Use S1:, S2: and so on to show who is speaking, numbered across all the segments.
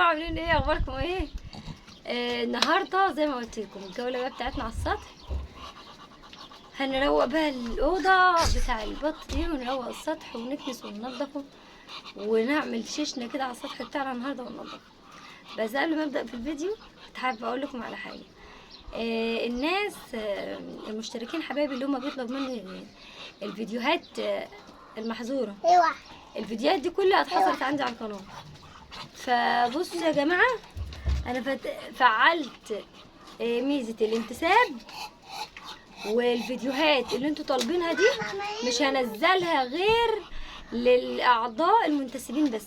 S1: عاملين ايه؟ اخباركم ايه؟ النهارده زي ما قلت لكم الجوله بقى بتاعتنا على السطح. هنروق بقى الاوضه بتاع البط دي ونروق السطح ونكنس وننضفه ونعمل شيشنا كده على السطح بتاعنا النهارده وننضفه. بس قبل ما ابدا في الفيديو كنت حابه اقول لكم على حاجه. الناس المشتركين حبايبي اللي هم بيطلب مني الفيديوهات المحظوره،
S2: ايوه
S1: الفيديوهات دي كلها اتحصلت عندي على القناه. فبصوا يا جماعه، انا فعلت ميزه الانتساب، والفيديوهات اللي انتوا طالبينها دي مش هنزلها غير للاعضاء المنتسبين بس،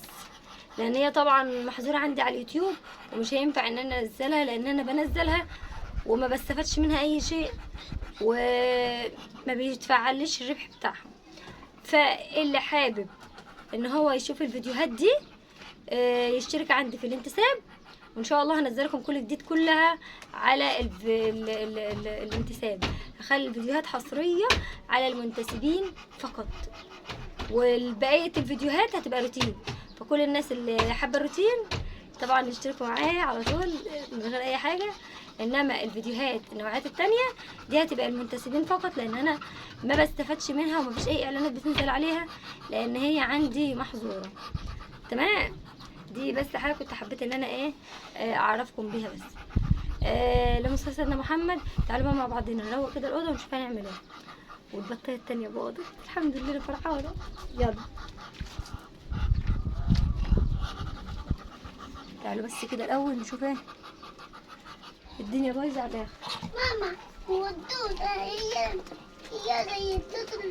S1: لان هي طبعا محظوره عندي على اليوتيوب ومش هينفع ان انا انزلها، لان انا بنزلها وما بستفادش منها اي شيء وما بيتفعلش الربح بتاعهم. فاللي حابب ان هو يشوف الفيديوهات دي يشترك عندي في الانتساب، وان شاء الله هنزل لكم كل جديد كلها على الانتساب. هخلي الفيديوهات حصريه على المنتسبين فقط، والبقيه الفيديوهات هتبقى روتين. فكل الناس اللي حابه الروتين طبعا يشتركوا معايا على طول من غير اي حاجه، انما الفيديوهات النوعات التانية دي هتبقى المنتسبين فقط، لان انا ما بستفادش منها ومفيش اي اعلانات بتنزل عليها لان هي عندي محظوره. تمام، دي بس حاجه كنت حبيت ان انا اعرفكم بيها بس. لما سيدنا محمد تعالوا بقى مع بعضنا نروق كده الاوضه ونشوف هنعمل ايه. والبطايه التانية باضت الحمد لله، فرحانه. يلا تعالوا بس كده الاول نشوف ايه الدنيا بايظه على الاخر.
S2: ماما، هو الدود هي زي الدود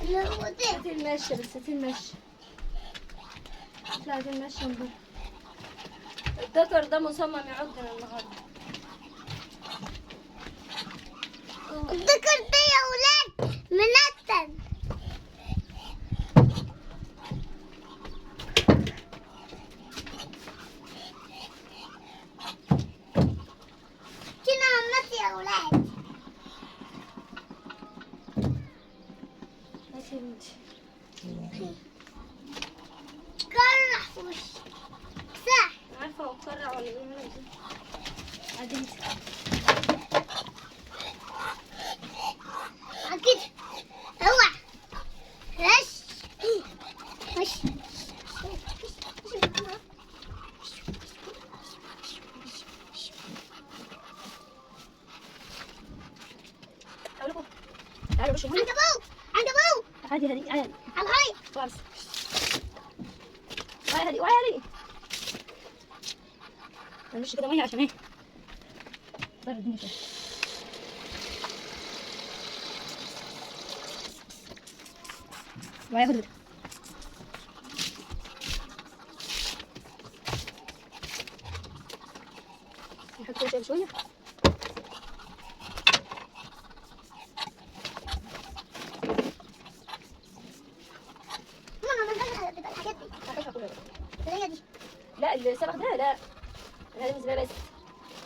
S2: اللي هو ده.
S1: هاتي المشي بس، هاتي المشي. لا هاتي المشي من بره. الذكر ده مصمم يعضنا النهارده.
S2: الذكر ده يا ولاد منتن. كنا همت يا ولاد.
S1: هاتي المشي.
S2: كرح في وشي صح.
S1: عارفه هو اتكرع ولا ايه؟ عادي انت
S2: أكيد اوعى هش هش.
S1: تعالوا بشوفوا
S2: عنكبوت
S1: عادي. هدي عادي
S2: على الهاي.
S1: خلاص. هدي وهدي نرش كده ميه عشان ايه ضر الدنيا شويه. وهي هدي نحط شويه شويه.
S2: ماما ما تبقى الحاجات دي.
S1: هحطها كلها.
S2: هي دي.
S1: لا السبخ ده لا، انا لازم بس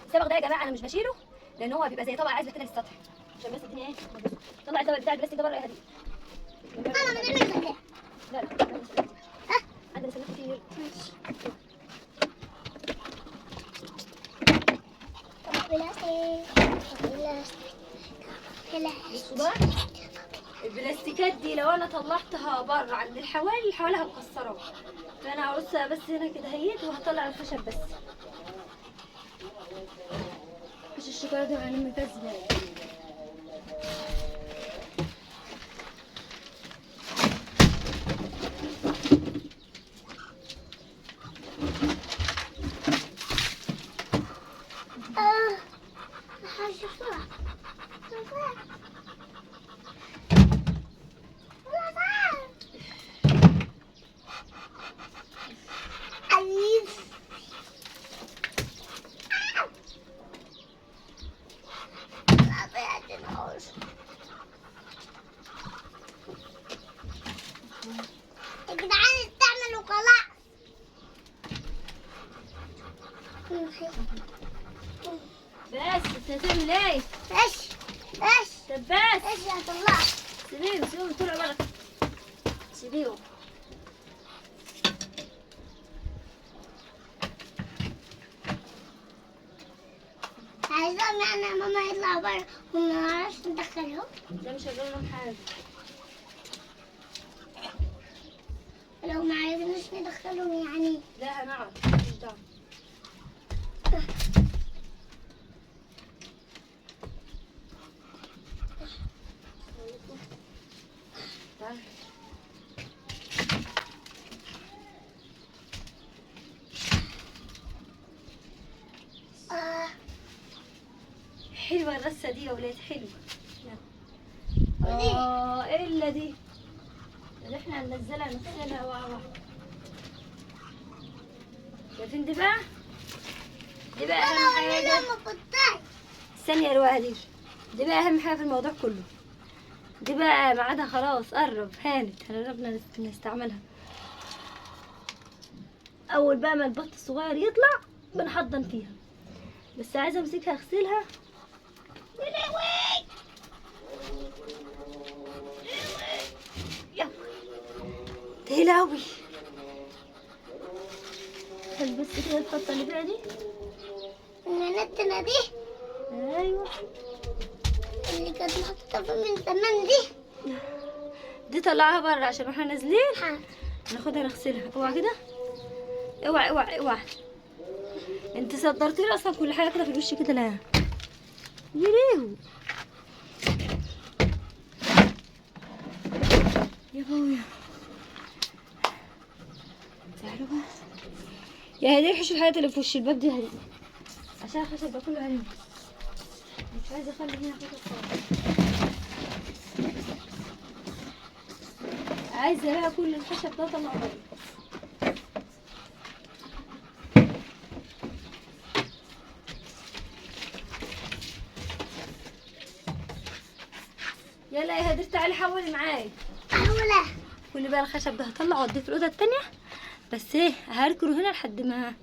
S1: السبخ ده يا جماعه انا مش بشيله، لان هو بيبقى زي طبقه عازله كده للسطح، عشان بس الدنيا ايه. طلع الطبق بتاع البلاستيك ده بره يا هدي.
S2: ماما من غير ما
S1: لا لا عندنا سلك كتير. بصوا بقى البلاستيكات دي لو انا طلعتها بره عند الحوالي هتكسرها، فانا هرصها بس هنا كده اهيت وهطلع الخشب بس. مش الشوكولاته ده هنلم فيها الزباله.
S2: يا جدعان استعملوا خلاص.
S1: بس انت هتعمل ايه؟
S2: ايش
S1: طب بس
S2: ايش يا طلع.
S1: سيبيهم طلعوا بره. سيبيهم.
S2: عايزهم يعني ماما يطلعوا برا وما نعرفش ندخلهم.
S1: ده مش هيجرى لهم حاجة.
S2: لو ما عرفناش ندخلهم يعني.
S1: لا هنعرف، مش دعوة. تعالى. حلوة الرصة دي يا ولاد، حلوة. الا دي اللي احنا هننزلها نغسلها واحدة. شايفين دي بقى؟ دي بقى اهم حاجة. استني يا روقة دي. دي بقى اهم حاجة في الموضوع كله. دي بقى ميعادها خلاص قرب، هانت هنقرب نستعملها. اول بقى ما البط الصغير يطلع بنحضن فيها، بس عايزة امسكها اغسلها. يا لهوي يلا تقيلة اوي. بس كده الخطة اللي فيها دي.
S2: نتنا دي
S1: ايوه
S2: اللي كانت محطوطة من زمان دي.
S1: دي طلعها بره عشان واحنا نازلين ناخدها نغسلها. اوعى كده، اوعى اوعى اوعى. انت صدرتي لي اصلا كل حاجه كده في الوش كده. لا يريهو يا ابويا. تعالوا بقى يا هدي، الحشو الحاجات اللي في وش الباب دي هدي عشان الخشب ده كله هلم. مش عايزه اخلي هنا حاجه خالص. عايزه بقى كل الخشب ده اطلع بره. يلا يا هدير تعالي حولي معايا.
S2: حولة.
S1: كل بقى الخشب ده هطلعه واوديه في الاوضه التانية، بس ايه هركنه هنا لحد ما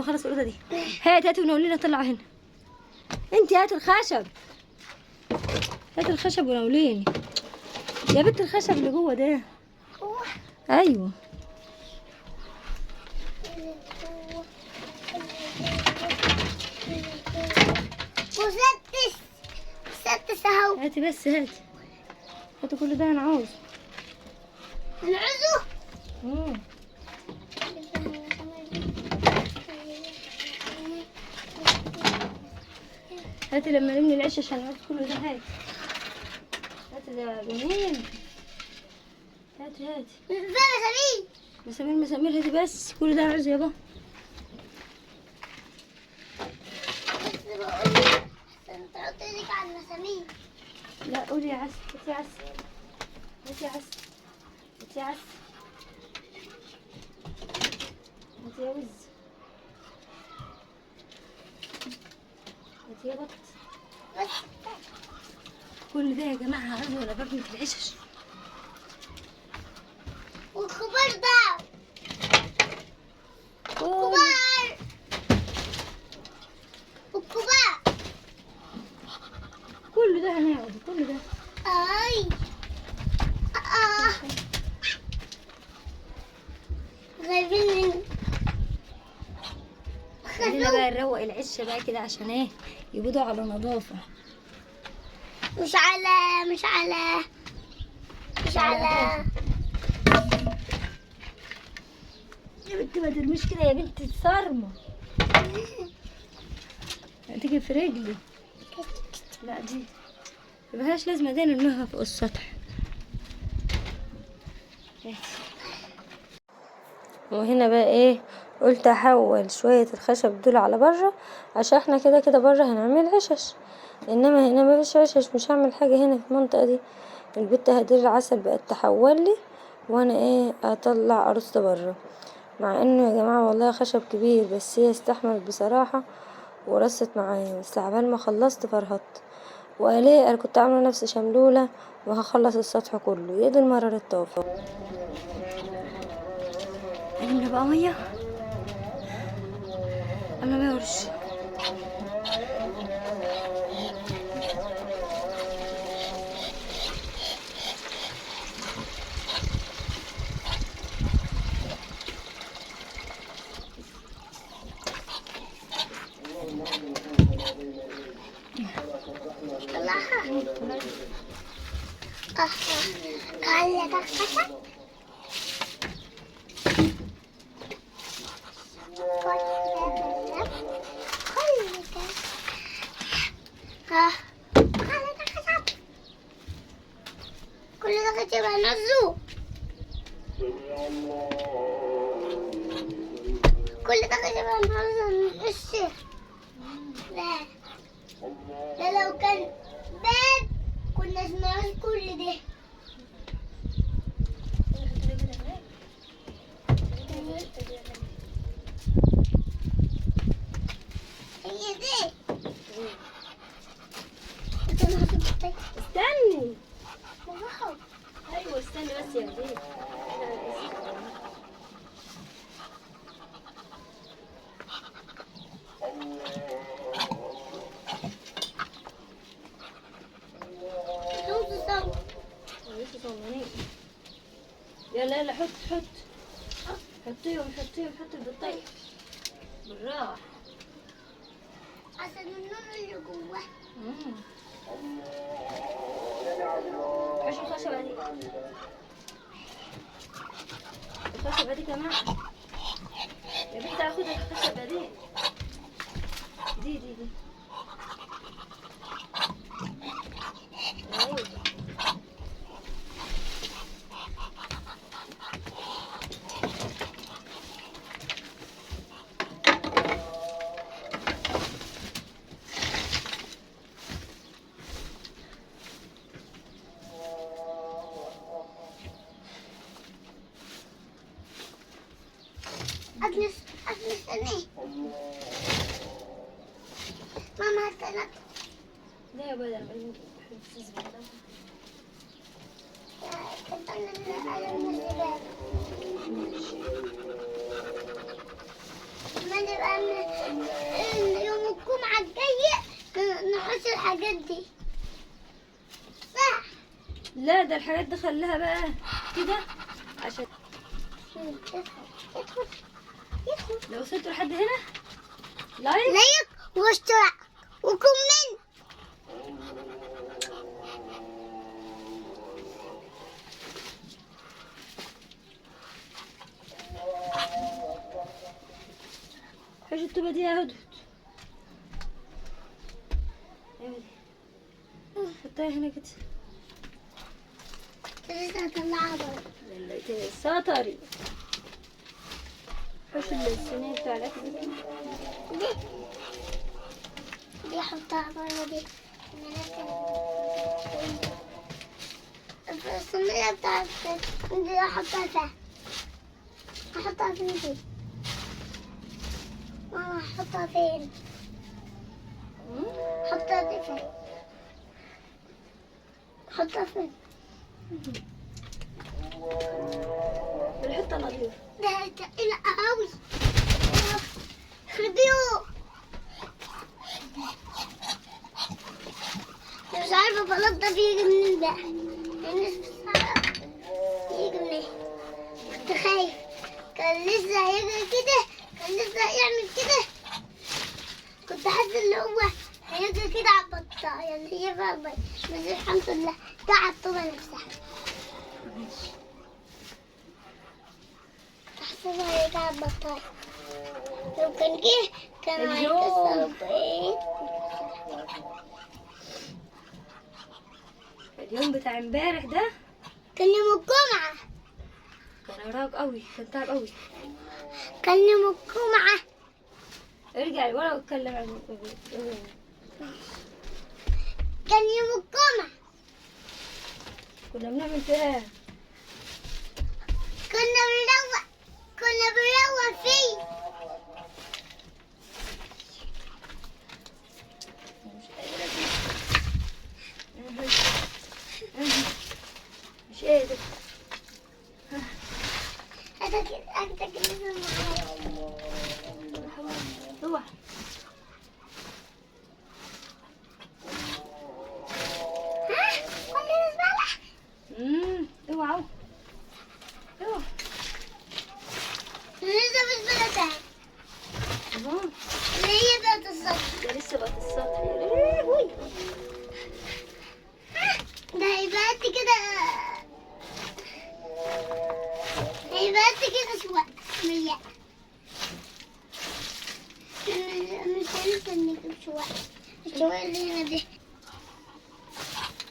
S1: اخلص الاوضه دي. هاتي وناوليني اطلعه هنا. انتي هاتي الخشب، هاتي الخشب وناوليني يا بنت. الخشب اللي جوه ده. ايوه
S2: وستس اهو.
S1: هاتي بس هاتي كل ده انا عاوز.
S2: نعوزه.
S1: هاتي لما نبني العيش عشان نعوز كل ده. هاتي ده جميل. هاتي مسامير. هاتي بس كل ده انا عاوزه يابا.
S2: بس بقول عشان تحط ايدك على المسامير.
S1: لا قولي يا عسل. هاتي يا عسل. هاتي يا عسل. هاتي يا عسل. هاتي يا وز. هاتي يا بط.
S2: بس
S1: كل ده يا جماعة عاوزه ولا ببني في العشش.
S2: والكبار ده والكبار
S1: كل ده هنعوضه كل ده.
S2: اي غايبين من
S1: خلينا بقى نروق العشه بقى كده عشان ايه يبقوا على نظافه.
S2: مش على
S1: يا بنت ما ترميش كده يا بنت الصرمه. هتيجي في رجلي. لا دي ملهاش لازمه، دي نرميها فوق السطح. وهنا بقى ايه قلت احول شويه الخشب دول على بره عشان احنا كده كده بره هنعمل عشش، انما هنا ما فيش عشش. مش هعمل حاجه هنا في المنطقه دي. البت هدير العسل بقت تحول لي وانا ايه اطلع عروسه بره، مع انه يا جماعه والله خشب كبير، بس هي استحملت بصراحه ورست معايا. بس عبال ما خلصت فرهطت وقال ايه انا كنت عامله نفسي شملوله وهخلص السطح كله. يد المرر الطوفه. نملى بقى ميه قبل ما يورش.
S2: طلعها. كل ده خشب. كل ده خشب هنزوه. كل ده خشب هنقصه. لا ده لو كان باب كنا سمعنا كل ده. هي دي.
S1: استني.
S2: واو.
S1: ايوه استني بس يا وليد. يلا يلا حط حطيهم بالطيب بالراحة.
S2: عشان النور اللي جواه.
S1: حشو الخشبة دي. الخشبة دي كمان. يا بنت اخد الخشبة دي. دي. ايوه.
S2: أجلس ثانية. ماما استنى.
S1: لا يا بدر بحب الزبالة.
S2: ما نبقى يوم الجمعة الجاية نحط الحاجات دي. صح.
S1: لا ده الحاجات دي خليها بقى كده عشان
S2: يدخل.
S1: لو وصلتوا لحد هنا لايك
S2: لايك واشتراك وكومنت.
S1: حاجة التوبة دي يا هدهد. حطها هنا كده.
S2: لسه هطلعها برضه.
S1: لقيتها سطري. حش الصينية بتاع الأكل
S2: دي احطها برضه دي. الصينية بتاعت دي احطها فيها. احطها فين دي؟ ماما احطها فين؟ احطها دي فين؟ احطها فين؟
S1: بالحطة نظيفة.
S2: ده تقيلة قوي. خربيو. مش عارفة البلاط ده بيجي منين بقى. الناس بتعرف يجي منين. كنت خايف. كان لسه هيجي كده. كان لسه هيعمل كده. كنت حاسة ان هو هيجي كده على البطاية اللي هي بقى بس الحمد لله ده على الطوبة نفسها. حاسة هيجي على البطاية. لو كان جه كان هيكسر البيت.
S1: اليوم بتاع امبارح ده
S2: كان يوم الجمعة.
S1: كان ارهاق قوي، كان تعب قوي.
S2: كان يوم الجمعة.
S1: ارجع لورا واتكلم عن
S2: كان يوم الجمعة.
S1: كنا بنعمل فيها.
S2: كنا بنروق فيه.
S1: مش قادر.
S2: انت كده معايا.
S1: روح.
S2: كل الزبالة.
S1: اوعى اوعى.
S2: لسه بالزبالة تاني. اللي هي بقت السطح.
S1: ده لسه بقت السطح يا لهوي.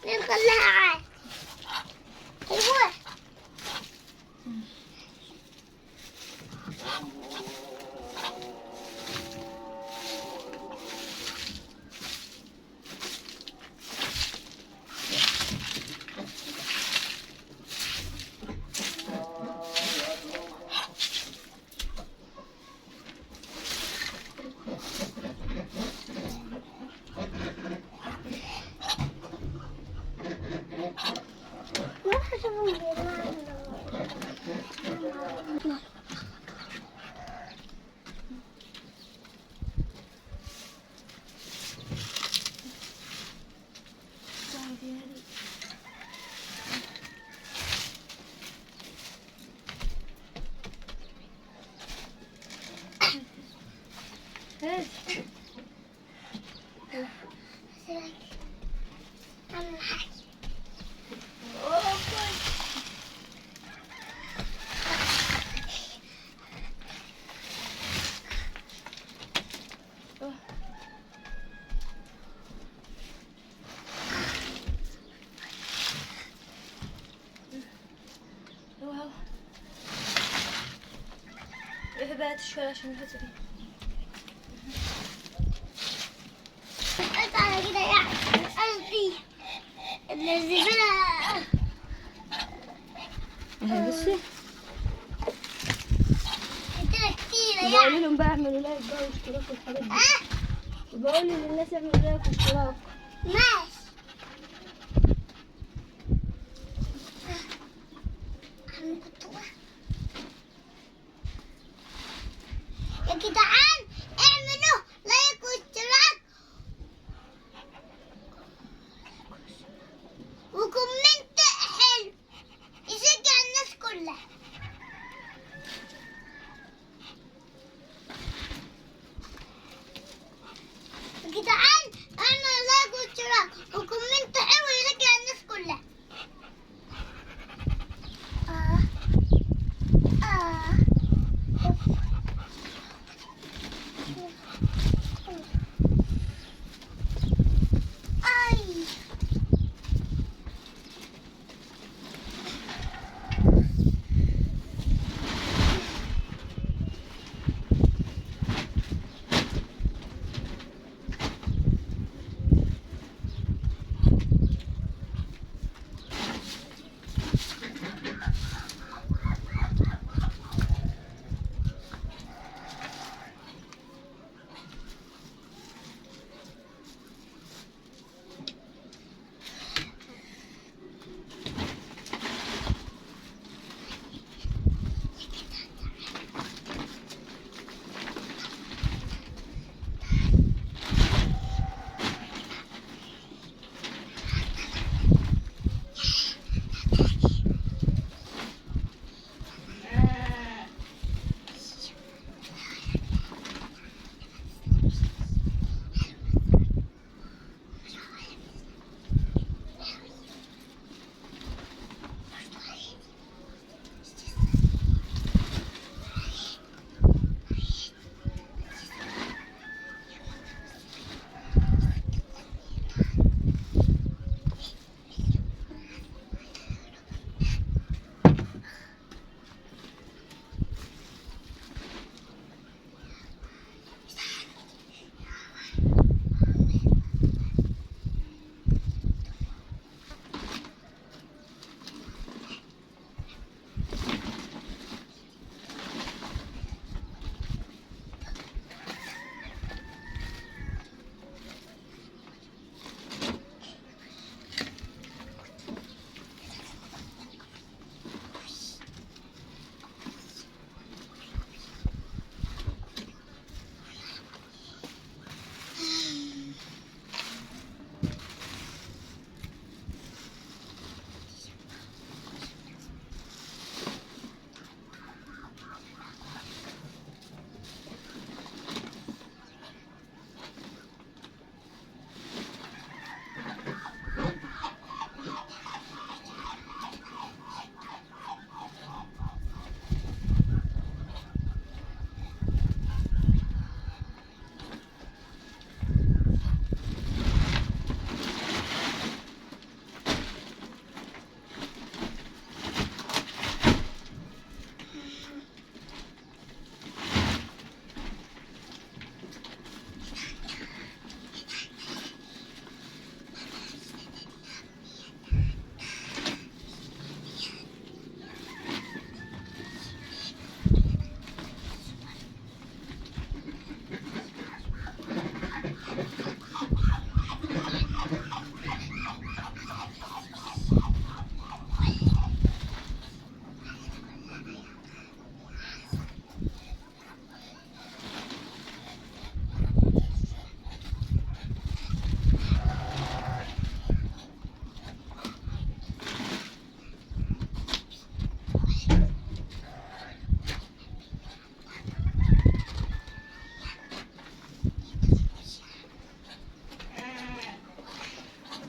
S2: نخليها عادي. ايوه
S1: هادي.
S2: اعمل حاجة.
S1: اهو روحي بقى تشوي عشان نحط فيه.
S2: قلت على كده يعني قصدي ان الزبالة
S1: اهي بصي
S2: كتير كتير
S1: بقول
S2: يعني.
S1: لهم بقى اعملوا لايك بقى واشتراك والحاجات دي.
S2: اه
S1: بقول للناس اعملوا لايك واشتراك.
S2: ماشي. يا جدعان اعملوا لايك واشتراك وكومنت حلو يشجع الناس كلها. يا جدعان اعملوا لايك واشتراك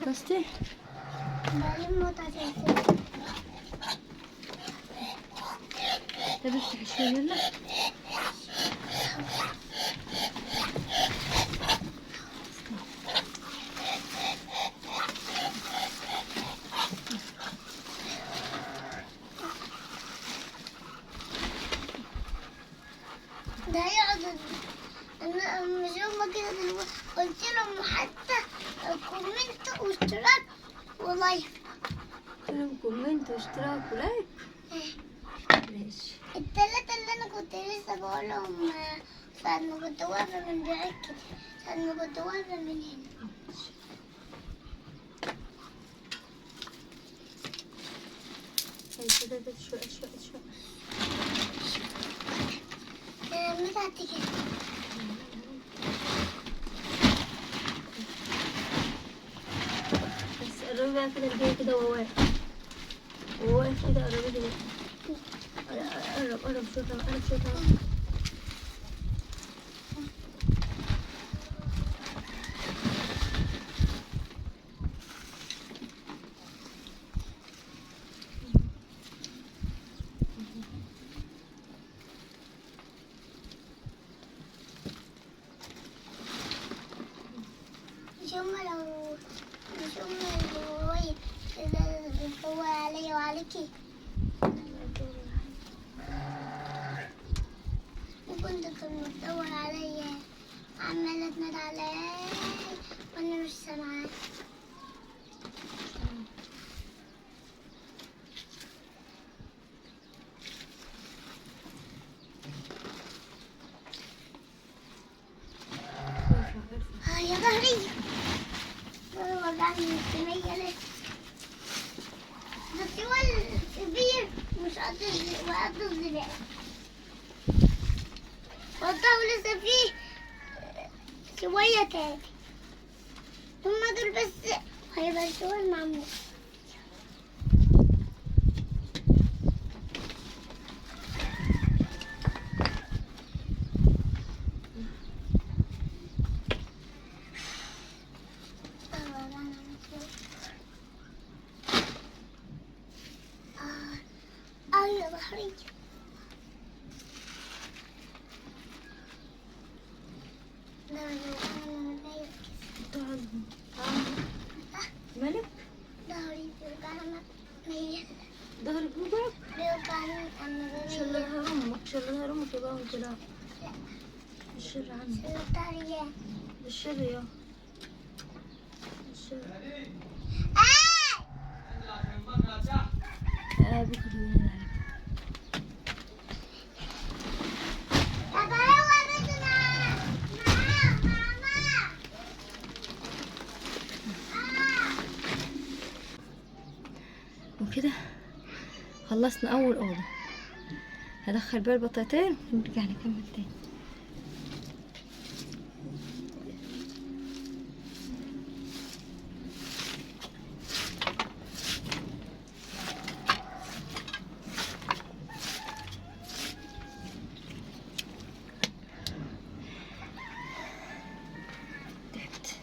S1: غطستي؟
S2: بعدين مطعم
S1: طب افتحي شوي يلا.
S2: ده هيقعد. انا مش هما كده دلوقتي قلت لهم حتى كومنت واشتراك ولايك.
S1: لهم كومنت واشتراك ولايك. ماشي.
S2: التلاتة اللي انا كنت لسه بقولهم ساعة ما كنت واقفة من بعيد كده، ساعة ما كنت واقفة من هنا.
S1: كده شوي شوي شوي.
S2: متى هتيجي؟
S1: بس قربي بقى كده الجاي كده وهو واقف. وهو واقف كده قربي كده. قرب شوية كمان، قرب شوية كمان.
S2: مش هما اللي هو عليا وعليكي. وكنت بتدور عليا عمالة تنادي عليا وانا مش سامعاك. يا ظهري وجعني من الكمية ليه؟ ده سوى الكبير مش قد الزبالة. والله لسه فيه شوية تاني. هما دول بس هيبقى السوى المعمول. يا ظهري
S1: مالك؟
S2: ظهري بيوجعني ميت.
S1: ظهرك بيوجعك؟
S2: بيوجعني أنا
S1: شلها امك، شلها امك يبقى وانت لا. الشر عني.
S2: شلتها
S1: الشر يا الشر. بكرة وكده خلصنا اول اوضه. هدخل بقى البطاطين ونرجع نكمل تاني. تعبت.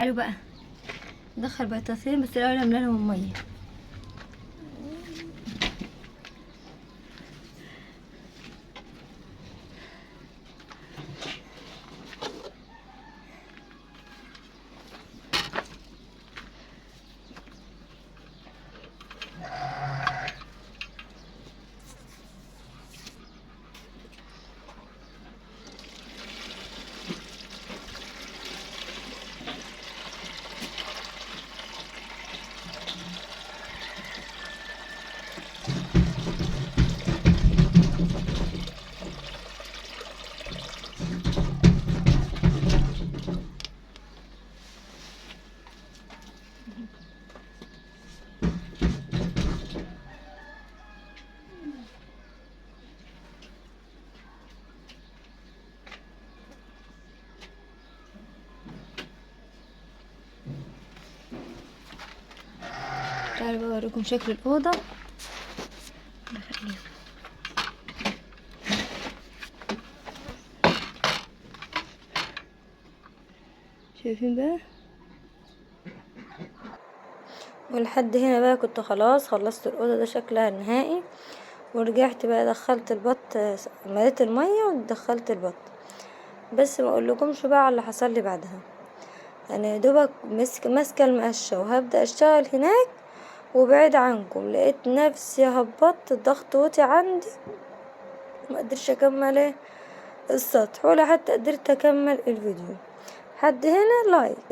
S1: قالوا بقى ندخل بطاطين بس الاول املا لهم ميه. تعالوا بقى اوريكم شكل الاوضه. نخليهم. شايفين بقى؟ ولحد هنا بقى كنت خلاص خلصت الاوضه، ده شكلها النهائي. ورجعت بقى دخلت البط، مليت الميه ودخلت البط. بس ما اقولكمش بقى على اللي حصل لي بعدها. انا يا دوبك ماسكه المقشه وهبدا اشتغل هناك وبعيد عنكم، لقيت نفسي هبطت، الضغط وطي عندي، ما قدرتش اكمل السطح ولا حتى قدرت اكمل الفيديو. حد هنا لايك.